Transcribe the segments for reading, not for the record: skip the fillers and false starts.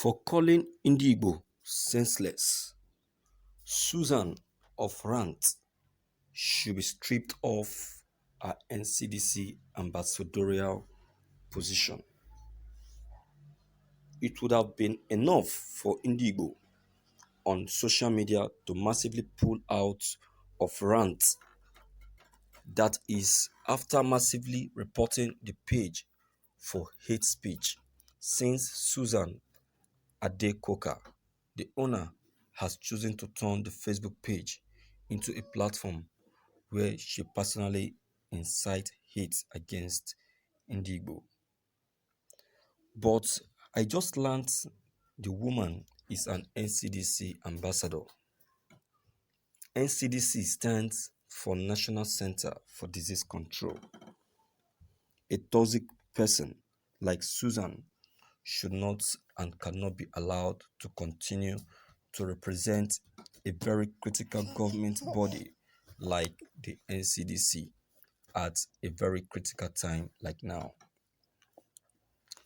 For calling Igbo senseless, Susan of Rant should be stripped of her NCDC ambassadorial position. It would have been enough for Igbo on social media to massively pull out of Rant, that is, after massively reporting the page for hate speech, since Susan Adekoka, the owner, has chosen to turn the Facebook page into a platform where she personally incites hate against Igbo. But I just learned the woman is an NCDC ambassador. NCDC stands for National Center for Disease Control. A toxic person like Susan should not and cannot be allowed to continue to represent a very critical government body like the NCDC at a very critical time like now.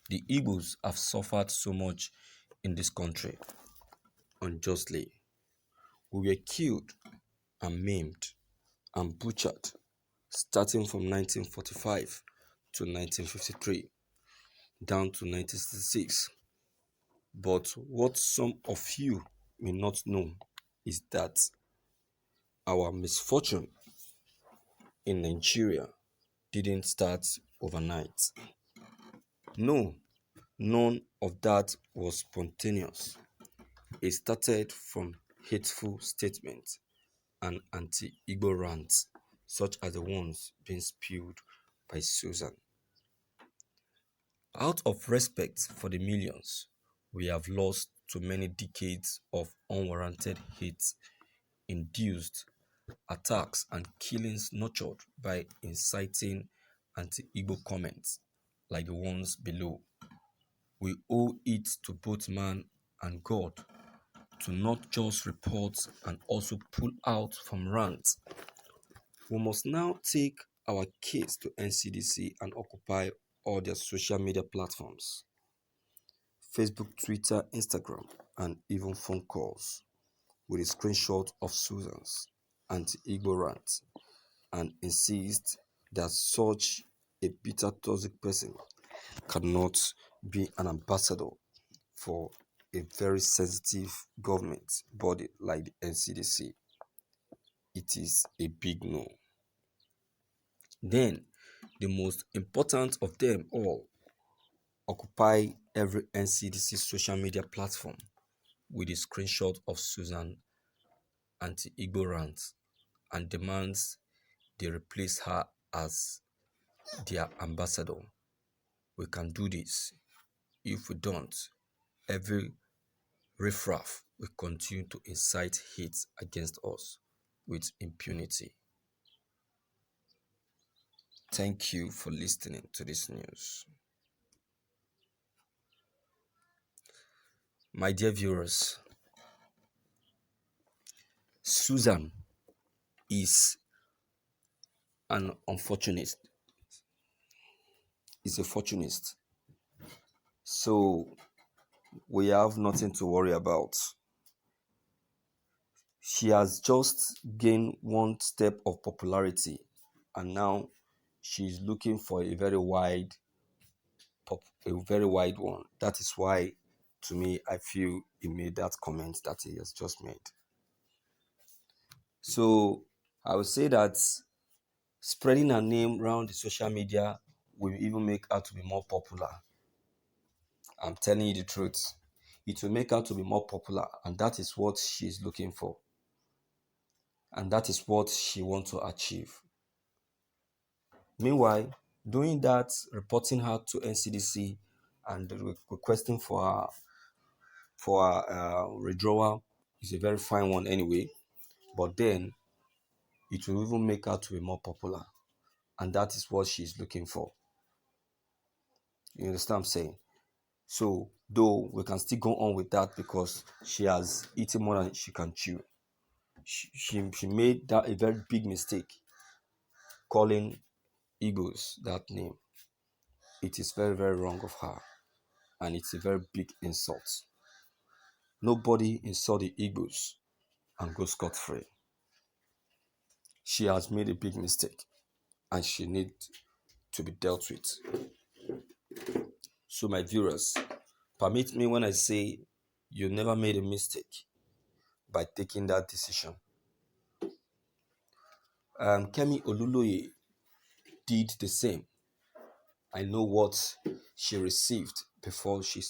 The Igbos have suffered so much in this country unjustly. We were killed and maimed and butchered starting from 1945 to 1953 down to 1966. But what some of you may not know is that our misfortune in Nigeria didn't start overnight. No, none of that was spontaneous. It started from hateful statements and anti-Igbo rants, such as the ones being spewed by Susan. Out of respect for the millions we have lost to many decades of unwarranted hate, induced attacks and killings nurtured by inciting anti-Igbo comments like the ones below, we owe it to both man and God to not just report and also pull out from rants. We must now take our case to NCDC and occupy all their social media platforms, Facebook, Twitter, Instagram, and even phone calls with a screenshot of Susan's anti-Igbo rant, and insist that such a bitter toxic person cannot be an ambassador for a very sensitive government body like the NCDC. It is a big no. Then, the most important of them all, occupy every NCDC social media platform with a screenshot of Susan anti-Igbo rant and demands they replace her as their ambassador. We can do this. If we don't, every riffraff will continue to incite hate against us with impunity. Thank you for listening to this news. My dear viewers, Susan is an unfortunate, is a fortunist. So we have nothing to worry about. She has just gained one step of popularity and now she's looking for a very wide one. That is why, to me, I feel he made that comment that he has just made. So I would say that spreading her name around the social media will even make her to be more popular. I'm telling you the truth. It will make her to be more popular, and that is what she is looking for. And that is what she wants to achieve. Meanwhile, doing that, reporting her to NCDC and requesting for her withdrawal is a very fine one anyway. But then it will even make her to be more popular, and that is what she's looking for. You understand what I'm saying? So, though we can still go on with that because she has eaten more than she can chew. She made that a very big mistake calling Igbos that name. It is very, very wrong of her, and it's a very big insult. Nobody insult the Igbos and go scot-free. She has made a big mistake and she needs to be dealt with. So, my viewers, permit me when I say you never made a mistake by taking that decision. Kemi Oluloye did the same. I know what she received before she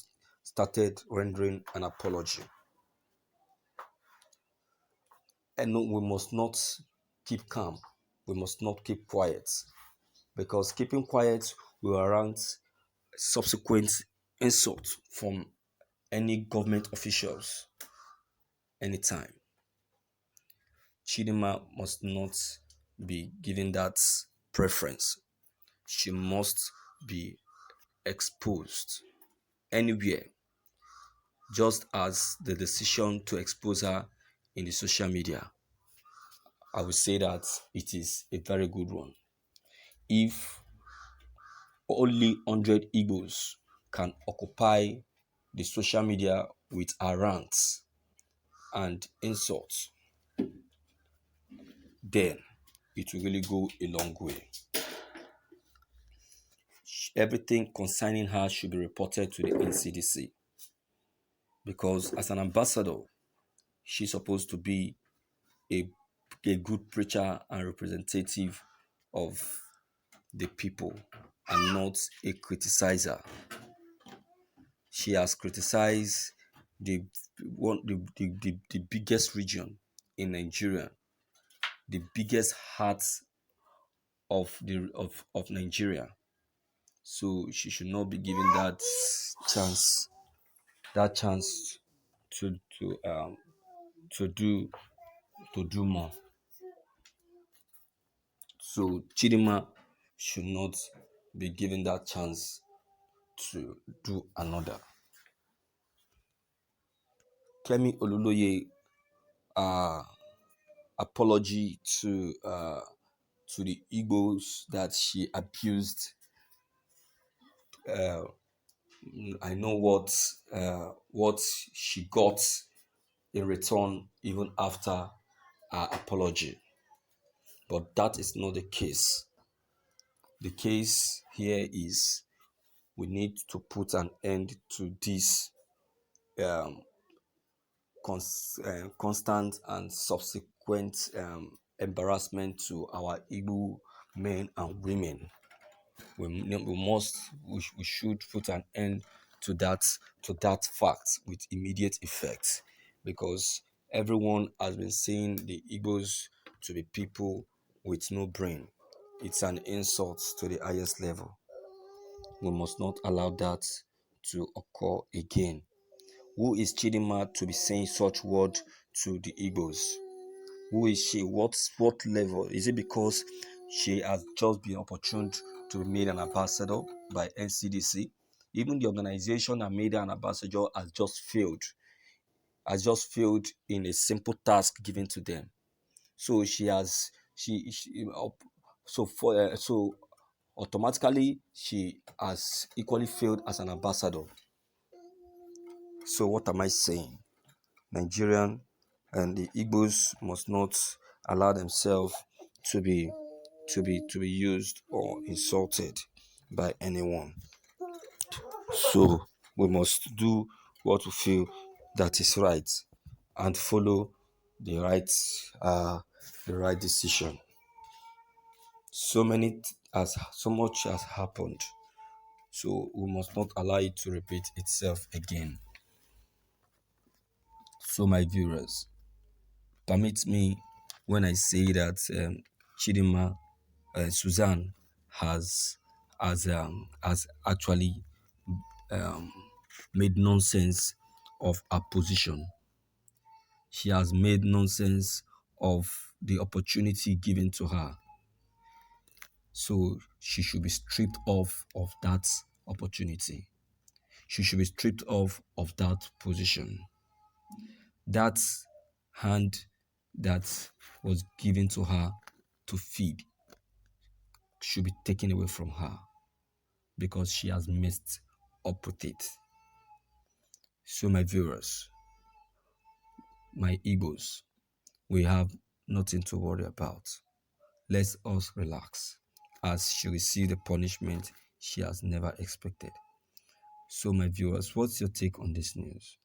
started rendering an apology. And no, we must not keep calm. We must not keep quiet because keeping quiet will warrant subsequent insult from any government officials anytime. Chidima must not be given that preference. She must be exposed anywhere, just as the decision to expose her in the social media. I would say that it is a very good one. If only 100 Igbos can occupy the social media with our rants and insults, then it will really go a long way. Everything concerning her should be reported to the NCDC because as an ambassador, she's supposed to be a, a good preacher and representative of the people and not a criticizer. She has criticized the the biggest region in Nigeria, the biggest heart of Nigeria. So she should not be given chance that chance to to um to do to do more. So Chidima should not be given that chance to do another. Kemi Oluloye apology to the Igbos that she abused. I know what she got in return even after her apology, but that is not the case. The case here is we need to put an end to this um, constant and subsequent embarrassment to our Igbo men and women. We should put an end to that fact with immediate effect because everyone has been saying the Igbos to be people with no brain. It's an insult to the highest level. We must not allow that to occur again. Who is Chidima to be saying such word to the Igbos? Who is she? What level? Is it because she has just been opportuned to be made an ambassador by NCDC? Even the organization that made her an ambassador has just failed in a simple task given to them. So so automatically she has equally failed as an ambassador. So what am I saying? Nigerian and the Igbos must not allow themselves to be used or insulted by anyone. So we must do what we feel that is right and follow the right decision. So much has happened. So we must not allow it to repeat itself again. So my viewers, permit me when I say that Chidima Suzanne has actually made nonsense of her position. She has made nonsense of the opportunity given to her. So she should be stripped off of that opportunity. She should be stripped off of that position. That hand that was given to her to feed should be taken away from her because she has messed up with it. So, my viewers, My Igbos, we have nothing to worry about. Let us relax as she received a punishment she has never expected. So, my viewers, what's your take on this news?